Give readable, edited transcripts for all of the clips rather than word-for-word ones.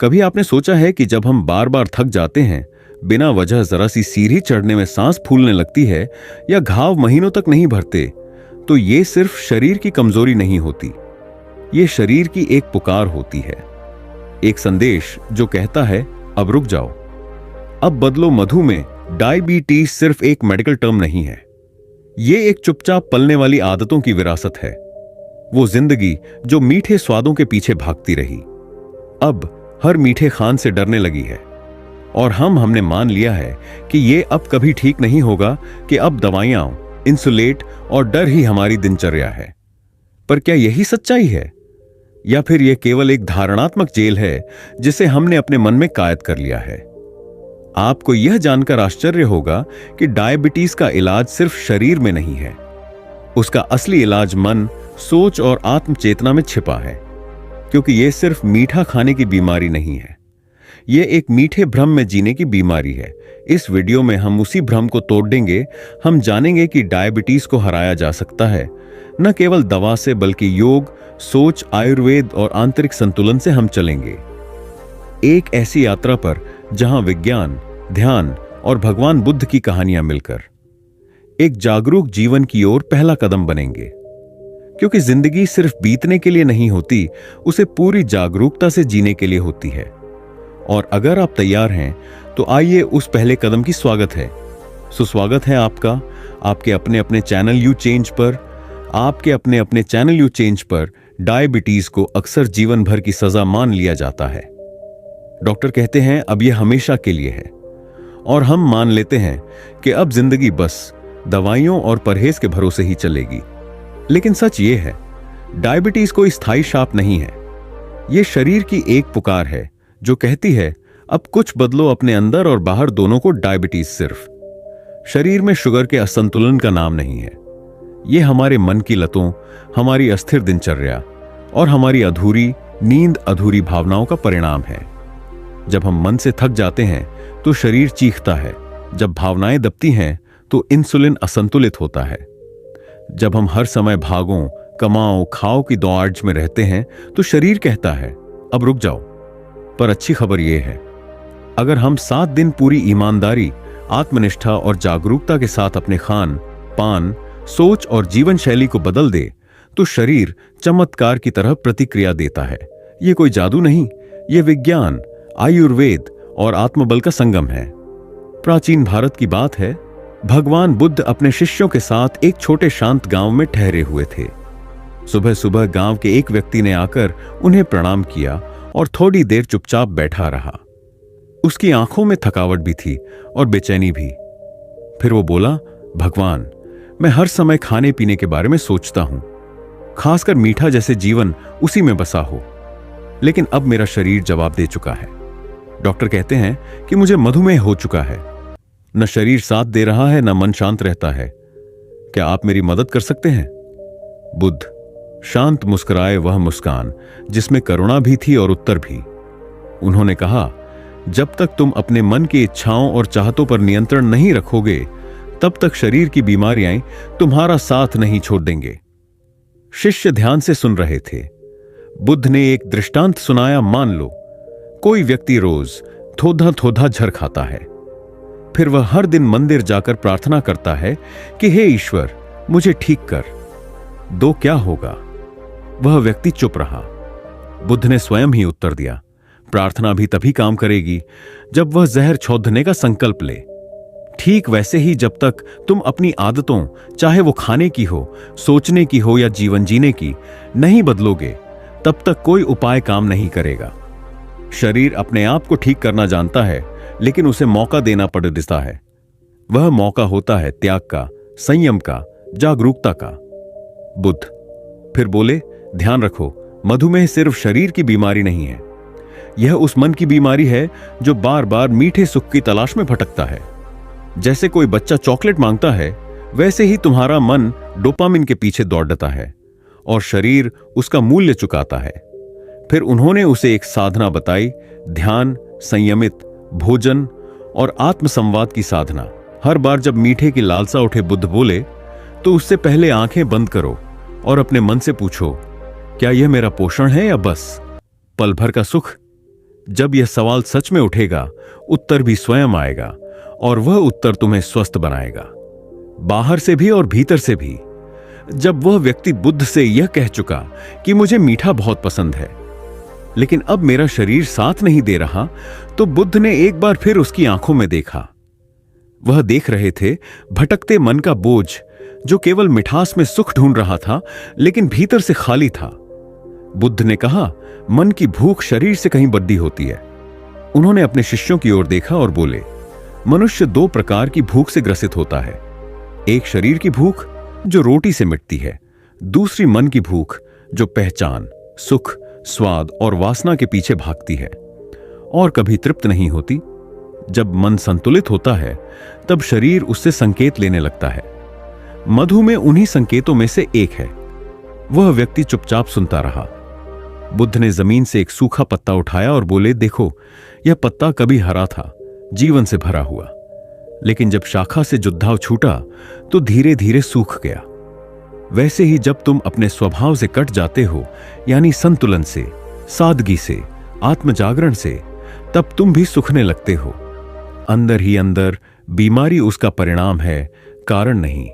कभी आपने सोचा है कि जब हम बार बार थक जाते हैं, बिना वजह जरा सी सीढ़ी चढ़ने में सांस फूलने लगती है या घाव महीनों तक नहीं भरते, तो ये सिर्फ शरीर की कमजोरी नहीं होती, ये शरीर की एक पुकार होती है, एक संदेश जो कहता है अब रुक जाओ, अब बदलो। मधुमेह, डायबिटीज सिर्फ एक मेडिकल टर्म नहीं है, ये एक चुपचाप पलने वाली आदतों की विरासत है। वो जिंदगी जो मीठे स्वादों के पीछे भागती रही, अब हर मीठे खान से डरने लगी है। और हमने मान लिया है कि ये अब कभी ठीक नहीं होगा, कि अब दवाइयां, इंसुलेट और डर ही हमारी दिनचर्या है। पर क्या यही सच्चाई है, या फिर यह केवल एक धारणात्मक जेल है जिसे हमने अपने मन में कैद कर लिया है? आपको यह जानकर आश्चर्य होगा कि डायबिटीज का इलाज सिर्फ शरीर में नहीं है, उसका असली इलाज मन, सोच और आत्म चेतना में छिपा है। क्योंकि यह सिर्फ मीठा खाने की बीमारी नहीं है, यह एक मीठे भ्रम में जीने की बीमारी है। इस वीडियो में हम उसी भ्रम को तोड़ देंगे। हम जानेंगे कि डायबिटीज को हराया जा सकता है, न केवल दवा से, बल्कि योग, सोच, आयुर्वेद और आंतरिक संतुलन से हम चलेंगे एक ऐसी यात्रा पर जहां विज्ञान, ध्यान और भगवान बुद्ध की कहानियां मिलकर एक जागरूक जीवन की ओर पहला कदम बनेंगे। क्योंकि जिंदगी सिर्फ बीतने के लिए नहीं होती, उसे पूरी जागरूकता से जीने के लिए होती है। और अगर आप तैयार हैं तो आइए उस पहले कदम की स्वागत है। सुस्वागत है आपका आपके अपने अपने चैनल यू चेंज पर। आपके अपने अपने चैनल यू चेंज पर डायबिटीज को अक्सर जीवन भर की सजा मान लिया जाता है। डॉक्टर कहते हैं अब यह हमेशा के लिए है, और हम मान लेते हैं कि अब जिंदगी बस दवाइयों और परहेज के भरोसे ही चलेगी। लेकिन सच ये है, डायबिटीज कोई स्थायी शाप नहीं है, यह शरीर की एक पुकार है जो कहती है अब कुछ बदलो अपने अंदर और बाहर दोनों को। डायबिटीज सिर्फ शरीर में शुगर के असंतुलन का नाम नहीं है, यह हमारे मन की लतों, हमारी अस्थिर दिनचर्या और हमारी अधूरी नींद, अधूरी भावनाओं का परिणाम है। जब हम मन से थक जाते हैं तो शरीर चीखता है, जब भावनाएं दबती हैं तो इंसुलिन असंतुलित होता है। जब हम हर समय भागों, कमाओ, खाओ की दौड़ में रहते हैं तो शरीर कहता है अब रुक जाओ। पर अच्छी खबर यह है, अगर हम 7 दिन पूरी ईमानदारी, आत्मनिष्ठा और जागरूकता के साथ अपने खान पान, सोच और जीवन शैली को बदल दे, तो शरीर चमत्कार की तरह प्रतिक्रिया देता है। यह कोई जादू नहीं, यह विज्ञान, आयुर्वेद और आत्मबल का संगम है। प्राचीन भारत की बात है, भगवान बुद्ध अपने शिष्यों के साथ एक छोटे शांत गांव में ठहरे हुए थे। सुबह सुबह गांव के एक व्यक्ति ने आकर उन्हें प्रणाम किया और थोड़ी देर चुपचाप बैठा रहा। उसकी आंखों में थकावट भी थी और बेचैनी भी। फिर वो बोला, भगवान, मैं हर समय खाने पीने के बारे में सोचता हूं, खासकर मीठा जैसे जीवन उसी में बसा हो, लेकिन अब मेरा शरीर जवाब दे चुका है। डॉक्टर कहते हैं कि मुझे मधुमेह हो चुका है, न शरीर साथ दे रहा है, न मन शांत रहता है। क्या आप मेरी मदद कर सकते हैं? बुद्ध शांत मुस्कुराए, वह मुस्कान जिसमें करुणा भी थी और उत्तर भी। उन्होंने कहा, जब तक तुम अपने मन की इच्छाओं और चाहतों पर नियंत्रण नहीं रखोगे, तब तक शरीर की बीमारियां तुम्हारा साथ नहीं छोड़ देंगे। शिष्य ध्यान से सुन रहे थे। बुद्ध ने एक दृष्टांत सुनाया। मान लो कोई व्यक्ति रोज थोड़ा थोड़ा झर खाता है, फिर वह हर दिन मंदिर जाकर प्रार्थना करता है कि हे ईश्वर, मुझे ठीक कर दो, क्या होगा? वह व्यक्ति चुप रहा। बुद्ध ने स्वयं ही उत्तर दिया, प्रार्थना भी तभी काम करेगी जब वह जहर छोड़ने का संकल्प ले। ठीक वैसे ही जब तक तुम अपनी आदतों, चाहे वो खाने की हो, सोचने की हो या जीवन जीने की, नहीं बदलोगे, तब तक कोई उपाय काम नहीं करेगा। शरीर अपने आप को ठीक करना जानता है, लेकिन उसे मौका देना पड़ता है। वह मौका होता है त्याग का, संयम का, जागरूकता का। बुद्ध फिर बोले, ध्यान रखो, मधुमेह सिर्फ शरीर की बीमारी नहीं है, यह उस मन की बीमारी है जो बार बार मीठे सुख की तलाश में भटकता है। जैसे कोई बच्चा चॉकलेट मांगता है, वैसे ही तुम्हारा मन डोपामिन के पीछे दौड़ता है और शरीर उसका मूल्य चुकाता है। फिर उन्होंने उसे एक साधना बताई, ध्यान, संयमित भोजन और आत्मसंवाद की साधना। हर बार जब मीठे की लालसा उठे, बुद्ध बोले, तो उससे पहले आंखें बंद करो और अपने मन से पूछो, क्या यह मेरा पोषण है या बस पल भर का सुख? जब यह सवाल सच में उठेगा, उत्तर भी स्वयं आएगा और वह उत्तर तुम्हें स्वस्थ बनाएगा, बाहर से भी और भीतर से भी। जब वह व्यक्ति बुद्ध से यह कह चुका कि मुझे मीठा बहुत पसंद है, लेकिन अब मेरा शरीर साथ नहीं दे रहा, तो बुद्ध ने एक बार फिर उसकी आंखों में देखा। वह देख रहे थे भटकते मन का बोझ, जो केवल मिठास में सुख ढूंढ रहा था, लेकिन भीतर से खाली था। बुद्ध ने कहा, मन की भूख शरीर से कहीं बड़ी होती है। उन्होंने अपने शिष्यों की ओर देखा और बोले, मनुष्य दो प्रकार की भूख से ग्रसित होता है। एक शरीर की भूख जो रोटी से मिटती है, दूसरी मन की भूख जो पहचान, सुख, स्वाद और वासना के पीछे भागती है और कभी तृप्त नहीं होती। जब मन संतुलित होता है, तब शरीर उससे संकेत लेने लगता है। मधुमेह उन्हीं संकेतों में से एक है। वह व्यक्ति चुपचाप सुनता रहा। बुद्ध ने जमीन से एक सूखा पत्ता उठाया और बोले, देखो, यह पत्ता कभी हरा था, जीवन से भरा हुआ, लेकिन जब शाखा से जुद्धाव छूटा तो धीरे धीरे सूख गया। वैसे ही जब तुम अपने स्वभाव से कट जाते हो, यानी संतुलन से, सादगी से, आत्मजागरण से, तब तुम भी सूखने लगते हो। अंदर ही अंदर बीमारी उसका परिणाम है, कारण नहीं।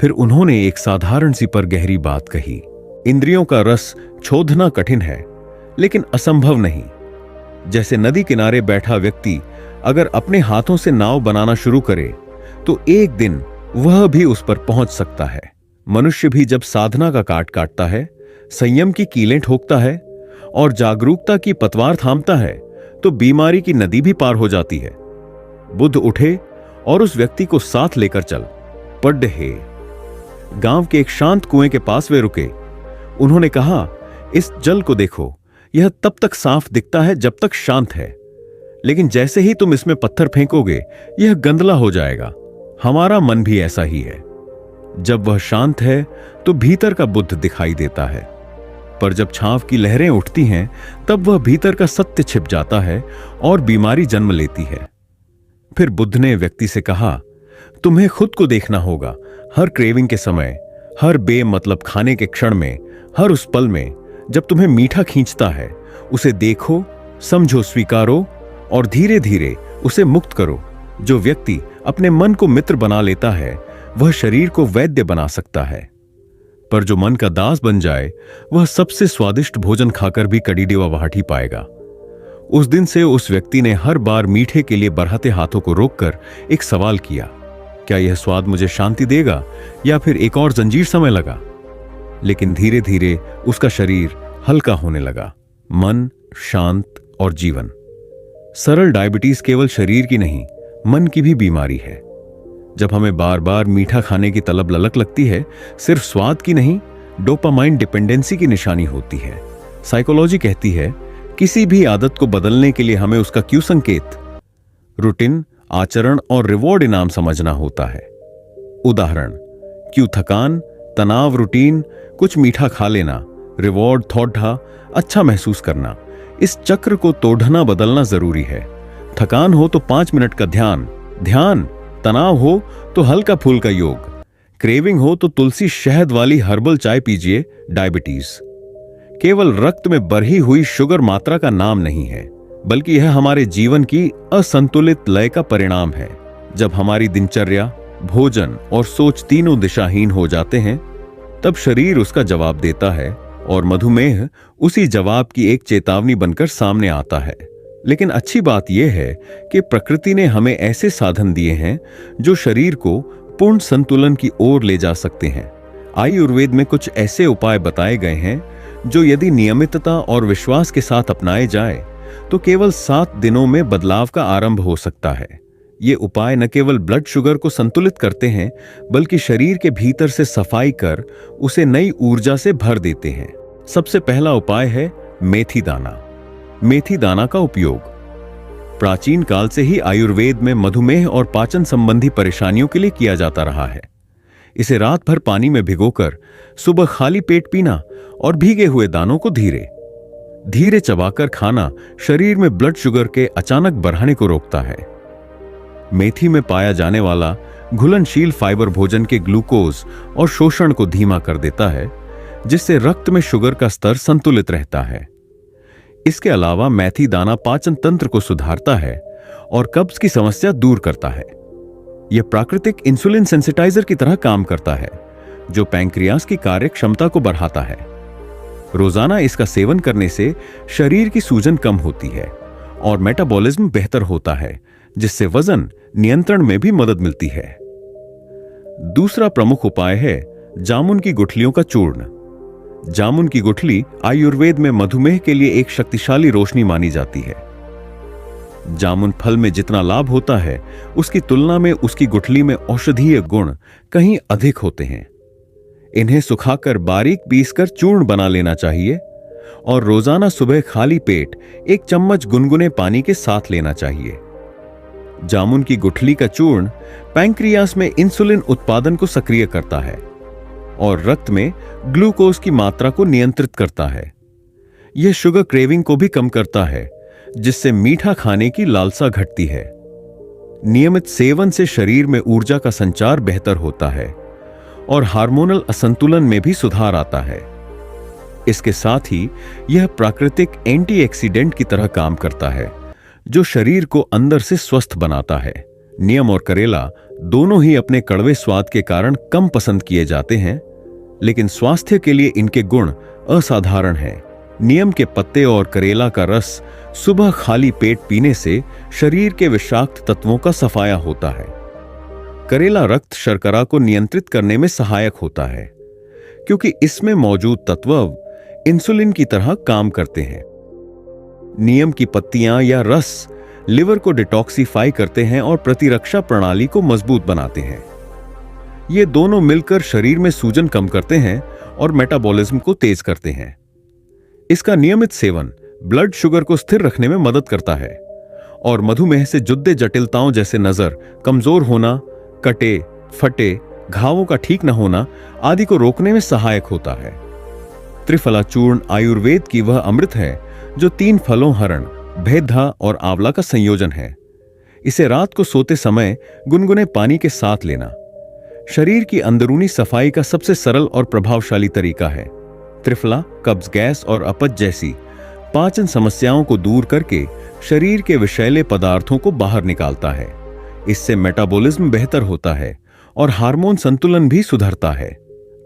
फिर उन्होंने एक साधारण सी पर गहरी बात कही, इंद्रियों का रस छोड़ना कठिन है, लेकिन असंभव नहीं। जैसे नदी किनारे बैठा व्यक्ति अगर अपने हाथों से नाव बनाना शुरू करे, तो एक दिन वह भी उस पर पहुंच सकता है। मनुष्य भी जब साधना का काट काटता है, संयम की कीलें ठोकता है और जागरूकता की पतवार थामता है, तो बीमारी की नदी भी पार हो जाती है। बुद्ध उठे और उस व्यक्ति को साथ लेकर चल पड़े। गांव के एक शांत कुएं के पास वे रुके। उन्होंने कहा, इस जल को देखो, यह तब तक साफ दिखता है जब तक शांत है, लेकिन जैसे ही तुम इसमें पत्थर फेंकोगे, यह गंदला हो जाएगा। हमारा मन भी ऐसा ही है। जब वह शांत है तो भीतर का बुद्ध दिखाई देता है, पर जब छांव की लहरें उठती हैं, तब वह भीतर का सत्य छिप जाता है और बीमारी जन्म लेती है। फिर बुद्ध ने व्यक्ति से कहा, तुम्हें खुद को देखना होगा। हर क्रेविंग के समय, हर बेमतलब खाने के क्षण में, हर उस पल में जब तुम्हें मीठा खींचता है, उसे देखो, समझो, स्वीकारो और धीरे धीरे उसे मुक्त करो। जो व्यक्ति अपने मन को मित्र बना लेता है, वह शरीर को वैद्य बना सकता है, पर जो मन का दास बन जाए, वह सबसे स्वादिष्ट भोजन खाकर भी कड़ी डिवावाहट ही पाएगा। उस दिन से उस व्यक्ति ने हर बार मीठे के लिए बढ़ाते हाथों को रोककर एक सवाल किया, क्या यह स्वाद मुझे शांति देगा या फिर एक और जंजीर समय लगा? लेकिन धीरे धीरे उसका शरीर हल्का होने लगा, मन शांत और जीवन। सरल डायबिटीज केवल शरीर की नहीं, मन की भी बीमारी है। जब हमें बार बार मीठा खाने की तलब ललक लगती है, सिर्फ स्वाद की नहीं, डोपामाइन डिपेंडेंसी की निशानी होती है। साइकोलॉजी कहती है, किसी भी आदत को बदलने के लिए हमें उसका क्यू संकेत, रूटीन, आचरण और रिवॉर्ड इनाम समझना होता है। उदाहरण, क्यू थकान, तनाव, रूटीन, कुछ मीठा खा लेना, रिवॉर्ड थोड़ा अच्छा महसूस करना। इस चक्र को तोड़ना बदलना जरूरी है। थकान हो तो 5 मिनट का ध्यान, तनाव हो तो हल्का फुल्का योग, क्रेविंग हो तो तुलसी शहद वाली हर्बल चाय पीजिए। डायबिटीज केवल रक्त में बढ़ी हुई शुगर मात्रा का नाम नहीं है, बल्कि यह हमारे जीवन की असंतुलित लय का परिणाम है। जब हमारी दिनचर्या, भोजन और सोच तीनों दिशाहीन हो जाते हैं, तब शरीर उसका जवाब देता है और मधुमेह उसी जवाब की एक चेतावनी बनकर सामने आता है। लेकिन अच्छी बात यह है कि प्रकृति ने हमें ऐसे साधन दिए हैं जो शरीर को पूर्ण संतुलन की ओर ले जा सकते हैं। आयुर्वेद में कुछ ऐसे उपाय बताए गए हैं जो यदि नियमितता और विश्वास के साथ अपनाए जाए तो केवल 7 दिनों में बदलाव का आरंभ हो सकता है। ये उपाय न केवल ब्लड शुगर को संतुलित करते हैं, बल्कि शरीर के भीतर से सफाई कर उसे नई ऊर्जा से भर देते हैं। सबसे पहला उपाय है मेथी दाना। मेथी दाना का उपयोग प्राचीन काल से ही आयुर्वेद में मधुमेह और पाचन संबंधी परेशानियों के लिए किया जाता रहा है। इसे रात भर पानी में भिगोकर सुबह खाली पेट पीना और भीगे हुए दानों को धीरे धीरे चबाकर खाना शरीर में ब्लड शुगर के अचानक बढ़ने को रोकता है। मेथी में पाया जाने वाला घुलनशील फाइबर भोजन के ग्लूकोज और शोषण को धीमा कर देता है, जिससे रक्त में शुगर का स्तर संतुलित रहता है। इसके अलावा मेथी दाना पाचन तंत्र को सुधारता है और कब्ज की समस्या दूर करता है। यह प्राकृतिक इंसुलिन सेंसिटाइजर की तरह काम करता है, जो पैंक्रियास की कार्य क्षमता को बढ़ाता है। रोजाना इसका सेवन करने से शरीर की सूजन कम होती है और मेटाबॉलिज्म बेहतर होता है, जिससे वजन नियंत्रण में भी मदद मिलती है। दूसरा प्रमुख उपाय है जामुन की गुठलियों का चूर्ण। जामुन की गुठली आयुर्वेद में मधुमेह के लिए एक शक्तिशाली रोशनी मानी जाती है। जामुन फल में जितना लाभ होता है, उसकी तुलना में उसकी गुठली में औषधीय गुण कहीं अधिक होते हैं। इन्हें सुखाकर बारीक पीसकर चूर्ण बना लेना चाहिए और रोजाना सुबह खाली पेट 1 चम्मच गुनगुने पानी के साथ लेना चाहिए। जामुन की गुठली का चूर्ण पैंक्रियास में इंसुलिन उत्पादन को सक्रिय करता है और रक्त में ग्लूकोज की मात्रा को नियंत्रित करता है। यह शुगर क्रेविंग को भी कम करता है, जिससे मीठा खाने की लालसा घटती है। नियमित सेवन से शरीर में ऊर्जा का संचार बेहतर होता है और हार्मोनल असंतुलन में भी सुधार आता है। इसके साथ ही यह प्राकृतिक एंटीऑक्सीडेंट की तरह काम करता है, जो शरीर को अंदर से स्वस्थ बनाता है। नीम और करेला दोनों ही अपने कड़वे स्वाद के कारण कम पसंद किए जाते हैं, लेकिन स्वास्थ्य के लिए इनके गुण असाधारण हैं। नीम के पत्ते और करेला का रस सुबह खाली पेट पीने से शरीर के विषाक्त तत्वों का सफाया होता है। करेला रक्त शर्करा को नियंत्रित करने में सहायक होता है, क्योंकि इसमें मौजूद तत्व इंसुलिन की तरह काम करते हैं। नीम की पत्तियां या रस लिवर को डिटॉक्सिफाई करते हैं और प्रतिरक्षा प्रणाली को मजबूत बनाते हैं। ये दोनों मिलकर शरीर में सूजन कम करते हैं और मेटाबॉलिज्म को तेज करते हैं। इसका नियमित सेवन ब्लड शुगर को स्थिर रखने में मदद करता है और मधुमेह से जुड़े जटिलताओं जैसे नजर कमजोर होना, कटे, फटे, घावों का ठीक न होना आदि को रोकने में सहायक होता है। त्रिफला चूर्ण आयुर्वेद की वह अमृत है जो 3 फलों हरण, भेद्धा और आंवला का संयोजन है। इसे रात को सोते समय गुनगुने पानी के साथ लेना शरीर की अंदरूनी सफाई का सबसे सरल और प्रभावशाली तरीका है। त्रिफला कब्ज, गैस और अपच जैसी पाचन समस्याओं को दूर करके शरीर के विषैले पदार्थों को बाहर निकालता है। इससे मेटाबॉलिज्म बेहतर होता है और हार्मोन संतुलन भी सुधरता है।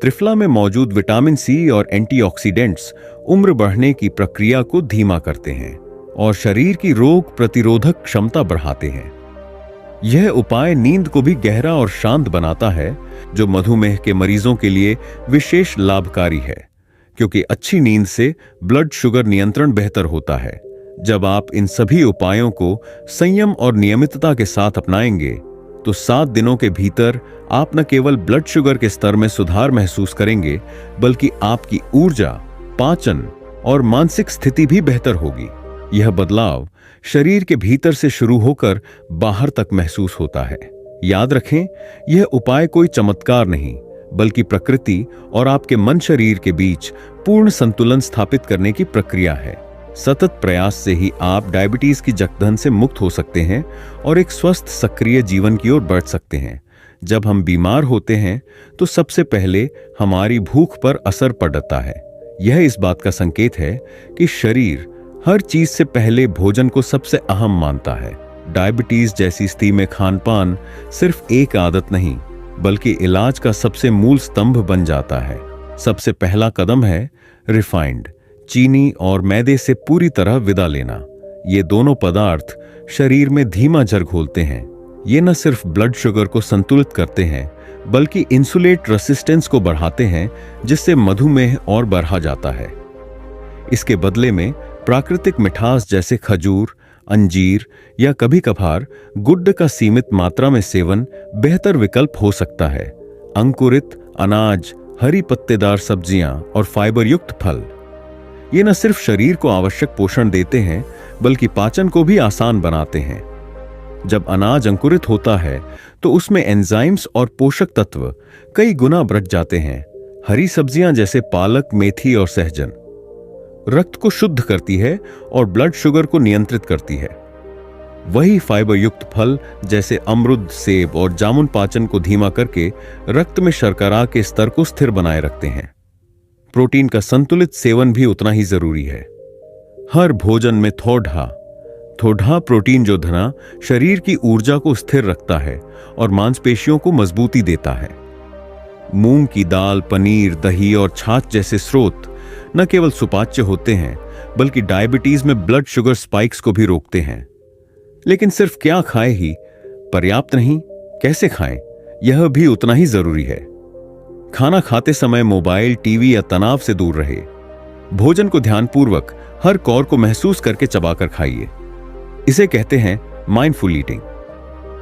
त्रिफला में मौजूद विटामिन सी और एंटीऑक्सीडेंट्स उम्र बढ़ने की प्रक्रिया को धीमा करते हैं और शरीर की रोग प्रतिरोधक क्षमता बढ़ाते हैं। यह उपाय नींद को भी गहरा और शांत बनाता है, जो मधुमेह के मरीजों के लिए विशेष लाभकारी है, क्योंकि अच्छी नींद से ब्लड शुगर नियंत्रण बेहतर होता है। जब आप इन सभी उपायों को संयम और नियमितता के साथ अपनाएंगे, तो 7 दिनों के भीतर आप न केवल ब्लड शुगर के स्तर में सुधार महसूस करेंगे, बल्कि आपकी ऊर्जा, पाचन और मानसिक स्थिति भी बेहतर होगी। यह बदलाव शरीर के भीतर से शुरू होकर बाहर तक महसूस होता है। याद रखें, यह उपाय कोई चमत्कार नहीं, बल्कि प्रकृति और आपके मन शरीर के बीच पूर्ण संतुलन स्थापित करने की प्रक्रिया है। सतत प्रयास से ही आप डायबिटीज की जकड़न से मुक्त हो सकते हैं और एक स्वस्थ सक्रिय जीवन की ओर बढ़ सकते हैं। जब हम बीमार होते हैं तो सबसे पहले हमारी भूख पर असर पड़ता है। यह इस बात का संकेत है कि शरीर हर चीज से पहले भोजन को सबसे अहम मानता है। डायबिटीज जैसी स्थिति में खानपान सिर्फ एक आदत नहीं, बल्कि इलाज का सबसे मूल स्तंभ बन जाता है। सबसे पहला कदम है रिफाइंड, चीनी और मैदे से पूरी तरह विदा लेना। ये दोनों पदार्थ शरीर में धीमा जर घोलते हैं। ये न सिर्फ ब्लड शुगर को संतुलित करते हैं, बल्कि इंसुलेट रेसिस्टेंस को बढ़ाते हैं, जिससे मधुमेह और बढ़ा जाता है। इसके बदले में प्राकृतिक मिठास जैसे खजूर, अंजीर या कभी कभार गुड़ का सीमित मात्रा में सेवन बेहतर विकल्प हो सकता है। अंकुरित अनाज, हरी पत्तेदार सब्जियां और फाइबर युक्त फल ये न सिर्फ शरीर को आवश्यक पोषण देते हैं, बल्कि पाचन को भी आसान बनाते हैं। जब अनाज अंकुरित होता है तो उसमें एंजाइम्स और पोषक तत्व कई गुना बढ़ जाते हैं। हरी सब्जियां जैसे पालक, मेथी और सहजन रक्त को शुद्ध करती है और ब्लड शुगर को नियंत्रित करती है। वही फाइबर युक्त फल जैसे अमरूद, सेब और जामुन पाचन को धीमा करके रक्त में शर्करा के स्तर को स्थिर बनाए रखते हैं। प्रोटीन का संतुलित सेवन भी उतना ही जरूरी है। हर भोजन में थोड़ा थोड़ा प्रोटीन जो धना शरीर की ऊर्जा को स्थिर रखता है और मांसपेशियों को मजबूती देता है। मूंग की दाल, पनीर, दही और छाछ जैसे स्रोत न केवल सुपाच्य होते हैं बल्कि डायबिटीज में ब्लड शुगर स्पाइक्स को भी रोकते हैं। लेकिन सिर्फ क्या खाएं ही पर्याप्त नहीं, कैसे खाएं यह भी उतना ही जरूरी है। खाना खाते समय मोबाइल, टीवी या तनाव से दूर रहे। भोजन को ध्यानपूर्वक हर कौर को महसूस करके चबाकर खाइए। इसे कहते हैं माइंडफुल ईटिंग।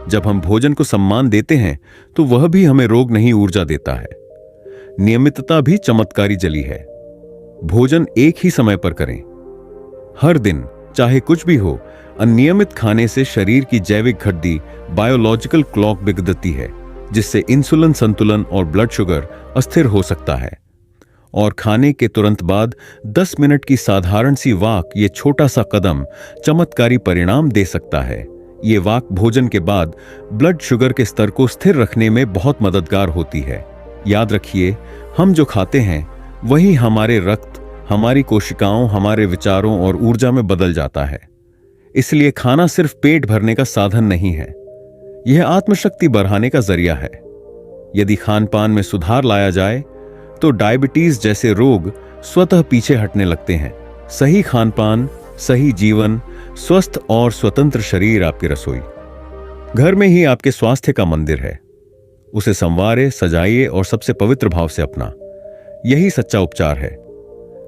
जब हम भोजन को सम्मान देते हैं तो वह भी हमें रोग नहीं, ऊर्जा देता है। नियमितता भी चमत्कारी जली है। भोजन एक ही समय पर करें। हर दिन चाहे कुछ भी हो, अनियमित खाने से शरीर की जैविक घड़ी बायोलॉजिकल क्लॉक बिगड़ती है, जिससे इंसुलिन संतुलन और ब्लड शुगर अस्थिर हो सकता है। और खाने के तुरंत बाद 10 मिनट की साधारण सी वॉक, ये छोटा सा कदम चमत्कारी परिणाम दे सकता है। ये वॉक भोजन के बाद ब्लड शुगर के स्तर को स्थिर रखने में बहुत मददगार होती है। याद रखिए, हम जो खाते हैं वही हमारे रक्त, हमारी कोशिकाओं, हमारे विचारों और ऊर्जा में बदल जाता है। इसलिए खाना सिर्फ पेट भरने का साधन नहीं है, यह आत्मशक्ति बढ़ाने का जरिया है। यदि खान पान में सुधार लाया जाए तो डायबिटीज जैसे रोग स्वतः पीछे हटने लगते हैं। सही खान पान, सही जीवन, स्वस्थ और स्वतंत्र शरीर आपकी रसोई। घर में ही आपके स्वास्थ्य का मंदिर है। उसे संवारे, सजाइए और सबसे पवित्र भाव से अपना। यही सच्चा उपचार है।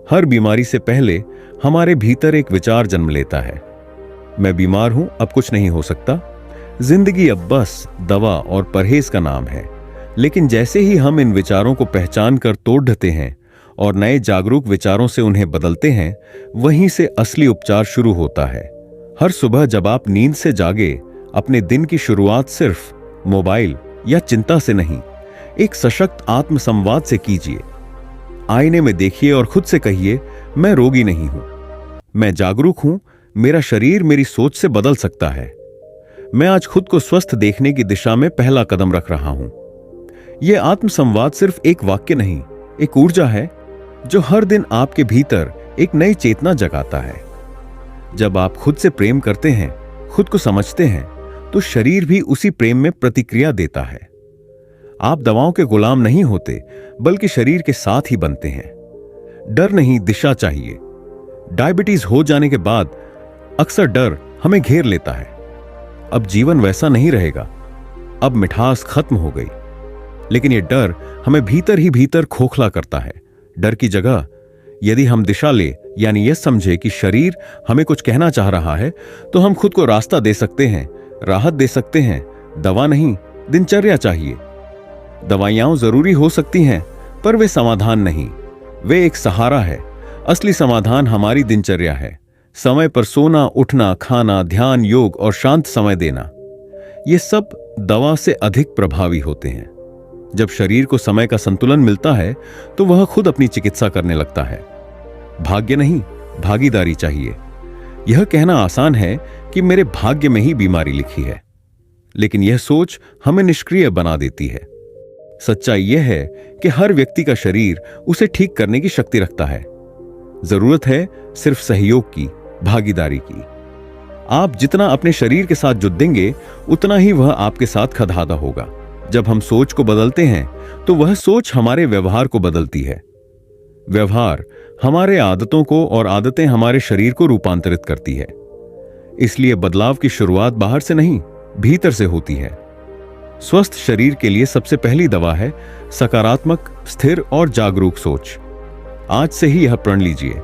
हर बीमारी से पहले हमारे भीतर एक विचार जन्म लेता है, मैं बीमार हूं, अब कुछ नहीं हो सकता। जिंदगी अब बस दवा और परहेज का नाम है। लेकिन जैसे ही हम इन विचारों को पहचान कर तोड़ देते हैं और नए जागरूक विचारों से उन्हें बदलते हैं, वहीं से असली उपचार शुरू होता है। हर सुबह जब आप नींद से जागे, अपने दिन की शुरुआत सिर्फ मोबाइल या चिंता से नहीं, एक सशक्त आत्म संवाद से कीजिए। आईने में देखिए और खुद से कहिए, मैं रोगी नहीं हूं, मैं जागरूक हूं, मेरा शरीर मेरी सोच से बदल सकता है। मैं आज खुद को स्वस्थ देखने की दिशा में पहला कदम रख रहा हूं। यह आत्मसंवाद सिर्फ एक वाक्य नहीं, एक ऊर्जा है जो हर दिन आपके भीतर एक नई चेतना जगाता है। जब आप खुद से प्रेम करते हैं, खुद को समझते हैं, तो शरीर भी उसी प्रेम में प्रतिक्रिया देता है। आप दवाओं के गुलाम नहीं होते, बल्कि शरीर के साथ ही बनते हैं। डर नहीं, दिशा चाहिए। डायबिटीज हो जाने के बाद अक्सर डर हमें घेर लेता है। अब जीवन वैसा नहीं रहेगा, अब मिठास खत्म हो गई। लेकिन यह डर हमें भीतर ही भीतर खोखला करता है। डर की जगह यदि हम दिशा ले, यानी यह समझे कि शरीर हमें कुछ कहना चाह रहा है, तो हम खुद को रास्ता दे सकते हैं, राहत दे सकते हैं। दवा नहीं, दिनचर्या चाहिए। दवाइयां जरूरी हो सकती हैं, पर वे समाधान नहीं, वे एक सहारा है। असली समाधान हमारी दिनचर्या है। समय पर सोना, उठना, खाना, ध्यान, योग और शांत समय देना, ये सब दवा से अधिक प्रभावी होते हैं। जब शरीर को समय का संतुलन मिलता है तो वह खुद अपनी चिकित्सा करने लगता है। भाग्य नहीं, भागीदारी चाहिए। यह कहना आसान है कि मेरे भाग्य में ही बीमारी लिखी है, लेकिन यह सोच हमें निष्क्रिय बना देती है। सच्चाई यह है कि हर व्यक्ति का शरीर उसे ठीक करने की शक्ति रखता है। जरूरत है सिर्फ सहयोग की, भागीदारी की। आप जितना अपने शरीर के साथ जुटेंगे, उतना ही वह आपके साथ खदादा होगा। जब हम सोच को बदलते हैं तो वह सोच हमारे व्यवहार को बदलती है। व्यवहार हमारे आदतों को और आदतें हमारे शरीर को रूपांतरित करती है। इसलिए बदलाव की शुरुआत बाहर से नहीं, भीतर से होती है। स्वस्थ शरीर के लिए सबसे पहली दवा है सकारात्मक, स्थिर और जागरूक सोच। आज से ही यह प्रण लीजिए,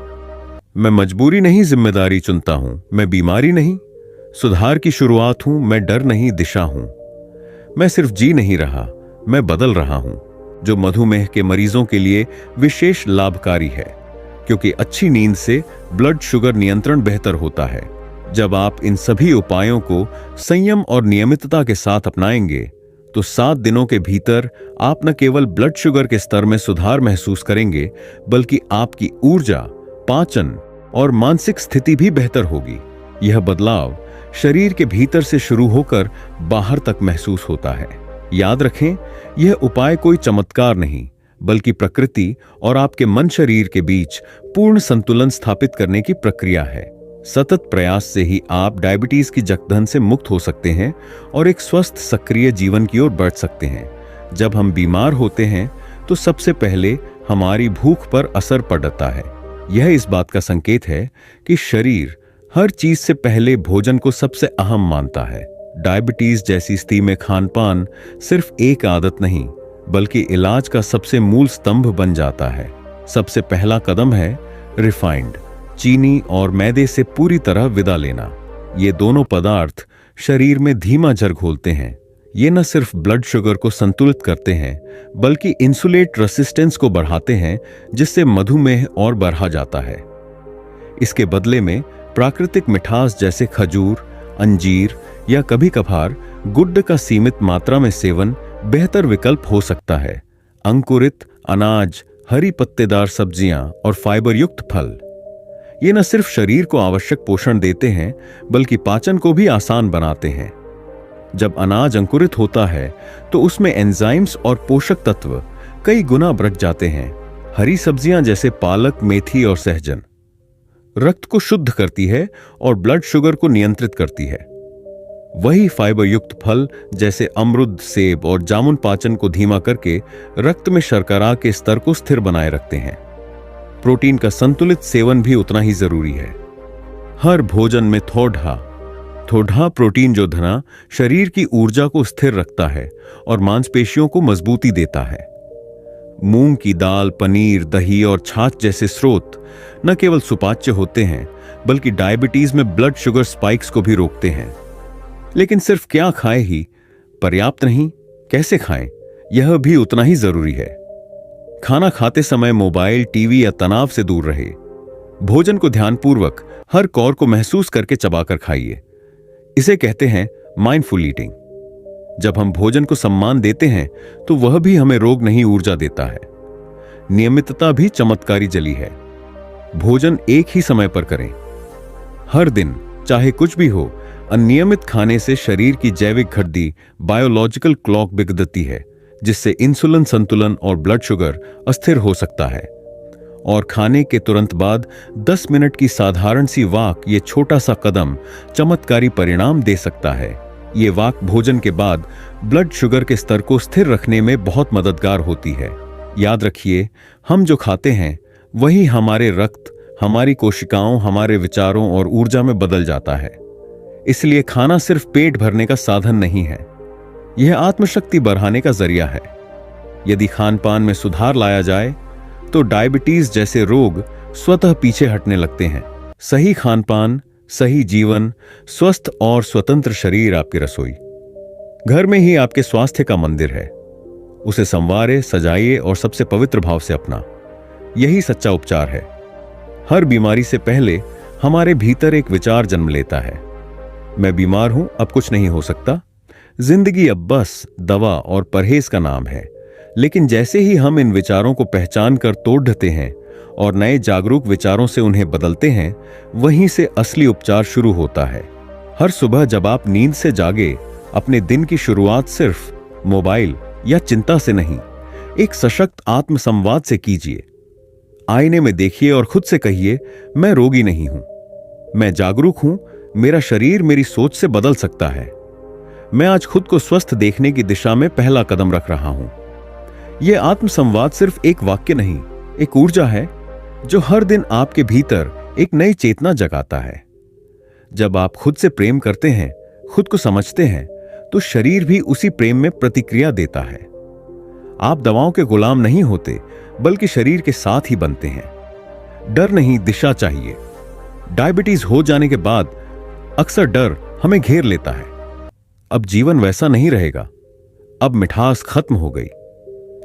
मैं मजबूरी नहीं, जिम्मेदारी चुनता हूं। मैं बीमारी नहीं, सुधार की शुरुआत हूं। मैं डर नहीं, दिशा हूं। मैं सिर्फ जी नहीं रहा, मैं बदल रहा हूं। जो मधुमेह के मरीजों के लिए विशेष लाभकारी है, क्योंकि अच्छी नींद से ब्लड शुगर नियंत्रण बेहतर होता है। जब आप इन सभी उपायों को संयम और नियमितता के साथ अपनाएंगे, तो 7 दिनों के भीतर आप न केवल ब्लड शुगर के स्तर में सुधार महसूस करेंगे, बल्कि आपकी ऊर्जा, पाचन और मानसिक स्थिति भी बेहतर होगी। यह बदलाव शरीर के भीतर से शुरू होकर बाहर तक महसूस होता है। याद रखें, यह उपाय कोई चमत्कार नहीं, बल्कि प्रकृति और आपके मन शरीर के बीच पूर्ण संतुलन स्थापित करने की प्रक्रिया है। सतत प्रयास से ही आप डायबिटीज की जकड़न से मुक्त हो सकते हैं और एक स्वस्थ सक्रिय जीवन की ओर बढ़ सकते हैं। जब हम बीमार होते हैं तो सबसे पहले हमारी भूख पर असर पड़ता है। यह इस बात का संकेत है कि शरीर हर चीज से पहले भोजन को सबसे अहम मानता है। डायबिटीज जैसी स्थिति में खानपान सिर्फ एक आदत नहीं बल्कि इलाज का सबसे मूल स्तंभ बन जाता है। सबसे पहला कदम है रिफाइंड, चीनी और मैदे से पूरी तरह विदा लेना। ये दोनों पदार्थ शरीर में धीमा जर घोलते हैं। ये न सिर्फ ब्लड शुगर को संतुलित करते हैं बल्कि इंसुलेट रेसिस्टेंस को बढ़ाते हैं, जिससे मधुमेह और बढ़ा जाता है। इसके बदले में प्राकृतिक मिठास जैसे खजूर, अंजीर या कभी कभार गुड़ का सीमित मात्रा में सेवन बेहतर विकल्प हो सकता है। अंकुरित अनाज, हरी पत्तेदार सब्जियां और फाइबर युक्त फल ये न सिर्फ शरीर को आवश्यक पोषण देते हैं बल्कि पाचन को भी आसान बनाते हैं। जब अनाज अंकुरित होता है तो उसमें एंजाइम्स और पोषक तत्व कई गुना बढ़ जाते हैं। हरी सब्जियां जैसे पालक, मेथी और सहजन रक्त को शुद्ध करती है और ब्लड शुगर को नियंत्रित करती है। वही फाइबर युक्त फल जैसे अमरूद, सेब और जामुन पाचन को धीमा करके रक्त में शर्करा के स्तर को स्थिर बनाए रखते हैं। प्रोटीन का संतुलित सेवन भी उतना ही जरूरी है। हर भोजन में थोड़ा प्रोटीन जो धना शरीर की ऊर्जा को स्थिर रखता है और मांसपेशियों को मजबूती देता है। मूंग की दाल, पनीर, दही और छाछ जैसे स्रोत न केवल सुपाच्य होते हैं बल्कि डायबिटीज में ब्लड शुगर स्पाइक्स को भी रोकते हैं। लेकिन सिर्फ क्या खाएं ही पर्याप्त नहीं, कैसे खाएं यह भी उतना ही जरूरी है। खाना खाते समय मोबाइल, टीवी या तनाव से दूर रहे। भोजन को ध्यानपूर्वक हर कौर को महसूस करके चबाकर खाइए। इसे कहते हैं माइंडफुल ईटिंग। जब हम भोजन को सम्मान देते हैं तो वह भी हमें रोग नहीं, ऊर्जा देता है। नियमितता भी चमत्कारी जली है। भोजन एक ही समय पर करें हर दिन, चाहे कुछ भी हो। अनियमित खाने से शरीर की जैविक घड़ी बायोलॉजिकल क्लॉक बिगड़ती है, जिससे इंसुलिन संतुलन और ब्लड शुगर अस्थिर हो सकता है। और खाने के तुरंत बाद 10 मिनट की साधारण सी वॉक, ये छोटा सा कदम चमत्कारी परिणाम दे सकता है। ये वॉक भोजन के बाद ब्लड शुगर के स्तर को स्थिर रखने में बहुत मददगार होती है। याद रखिए, हम जो खाते हैं वही हमारे रक्त, हमारी कोशिकाओं, हमारे विचारों और ऊर्जा में बदल जाता है। इसलिए खाना सिर्फ पेट भरने का साधन नहीं है, यह आत्मशक्ति बढ़ाने का जरिया है। यदि खानपान में सुधार लाया जाए तो डायबिटीज जैसे रोग स्वतः पीछे हटने लगते हैं। सही खानपान, सही जीवन, स्वस्थ और स्वतंत्र शरीर आपकी रसोई। घर में ही आपके स्वास्थ्य का मंदिर है। उसे संवारे, सजाइए और सबसे पवित्र भाव से अपना। यही सच्चा उपचार है। हर बीमारी से पहले हमारे भीतर एक विचार जन्म लेता है, मैं बीमार हूं, अब कुछ नहीं हो सकता। जिंदगी अब बस दवा और परहेज का नाम है। लेकिन जैसे ही हम इन विचारों को पहचान कर तोड़ देते हैं और नए जागरूक विचारों से उन्हें बदलते हैं, वहीं से असली उपचार शुरू होता है। हर सुबह जब आप नींद से जागे, अपने दिन की शुरुआत सिर्फ मोबाइल या चिंता से नहीं, एक सशक्त आत्मसंवाद से कीजिए। आईने में देखिए और खुद से कहिए, मैं रोगी नहीं हूं, मैं जागरूक हूं, मेरा शरीर मेरी सोच से बदल सकता है। मैं आज खुद को स्वस्थ देखने की दिशा में पहला कदम रख रहा हूं। यह आत्मसंवाद सिर्फ एक वाक्य नहीं, एक ऊर्जा है जो हर दिन आपके भीतर एक नई चेतना जगाता है। जब आप खुद से प्रेम करते हैं, खुद को समझते हैं, तो शरीर भी उसी प्रेम में प्रतिक्रिया देता है। आप दवाओं के गुलाम नहीं होते बल्कि शरीर के साथ ही बनते हैं। डर नहीं, दिशा चाहिए। डायबिटीज हो जाने के बाद अक्सर डर हमें घेर लेता है। अब जीवन वैसा नहीं रहेगा, अब मिठास खत्म हो गई।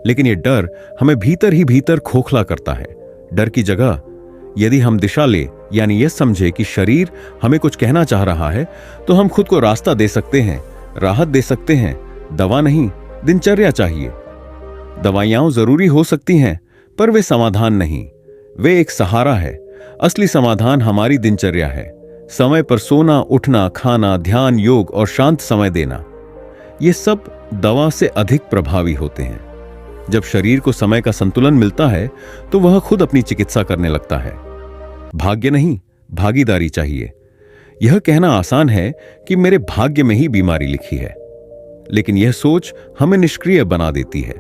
लेकिन यह डर हमें भीतर ही भीतर खोखला करता है। डर की जगह यदि हम दिशा ले, यानी यह समझे कि शरीर हमें कुछ कहना चाह रहा है, तो हम खुद को रास्ता दे सकते हैं, राहत दे सकते हैं। दवा नहीं, दिनचर्या चाहिए। दवाइयां जरूरी हो सकती हैं, पर वे समाधान नहीं, वे एक सहारा है। असली समाधान हमारी दिनचर्या है। समय पर सोना, उठना, खाना, ध्यान, योग और शांत समय देना, ये सब दवा से अधिक प्रभावी होते हैं। जब शरीर को समय का संतुलन मिलता है तो वह खुद अपनी चिकित्सा करने लगता है। भाग्य नहीं, भागीदारी चाहिए। यह कहना आसान है कि मेरे भाग्य में ही बीमारी लिखी है, लेकिन यह सोच हमें निष्क्रिय बना देती है।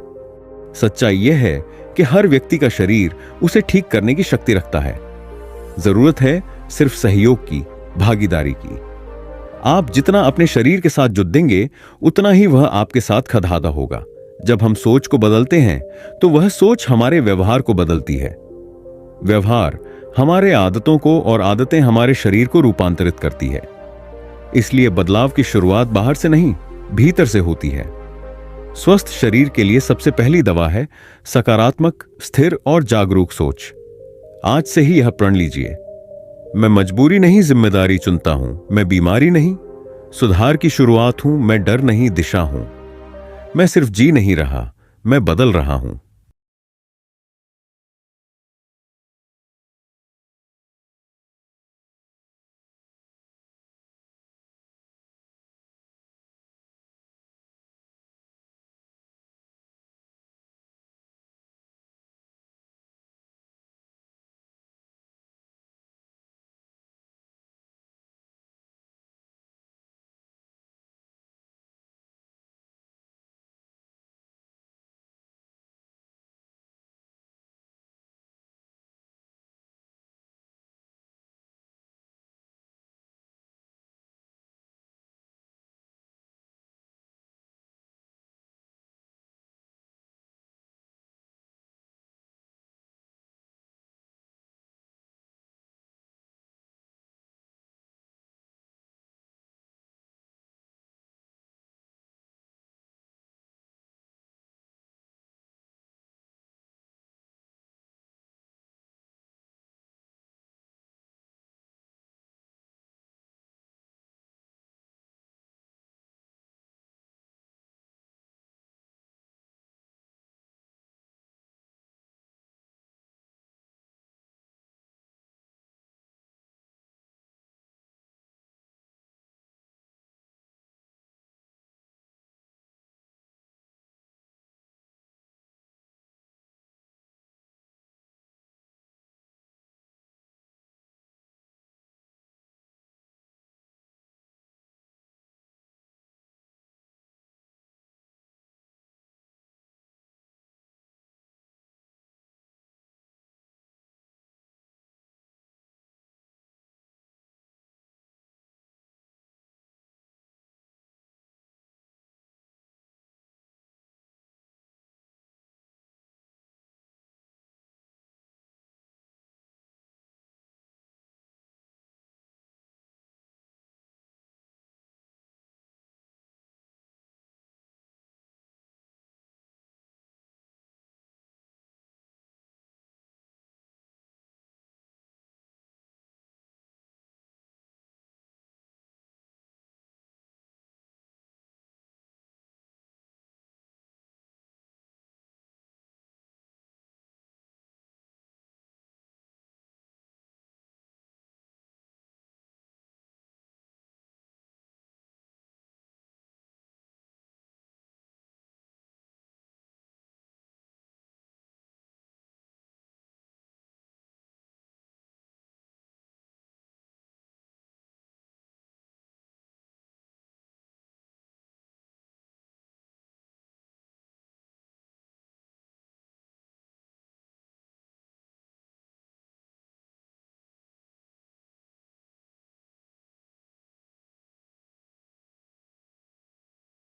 सच्चाई यह है कि हर व्यक्ति का शरीर उसे ठीक करने की शक्ति रखता है। जरूरत है सिर्फ सहयोग की, भागीदारी की। आप जितना अपने शरीर के साथ जुट देंगे, उतना ही वह आपके साथ खदहादा होगा। जब हम सोच को बदलते हैं तो वह सोच हमारे व्यवहार को बदलती है। व्यवहार हमारे आदतों को और आदतें हमारे शरीर को रूपांतरित करती है। इसलिए बदलाव की शुरुआत बाहर से नहीं, भीतर से होती है। स्वस्थ शरीर के लिए सबसे पहली दवा है सकारात्मक, स्थिर और जागरूक सोच। आज से ही यह प्रण लीजिए, मैं मजबूरी नहीं जिम्मेदारी चुनता हूं, मैं बीमारी नहीं सुधार की शुरुआत हूं, मैं डर नहीं दिशा हूं, मैं सिर्फ जी नहीं रहा, मैं बदल रहा हूं।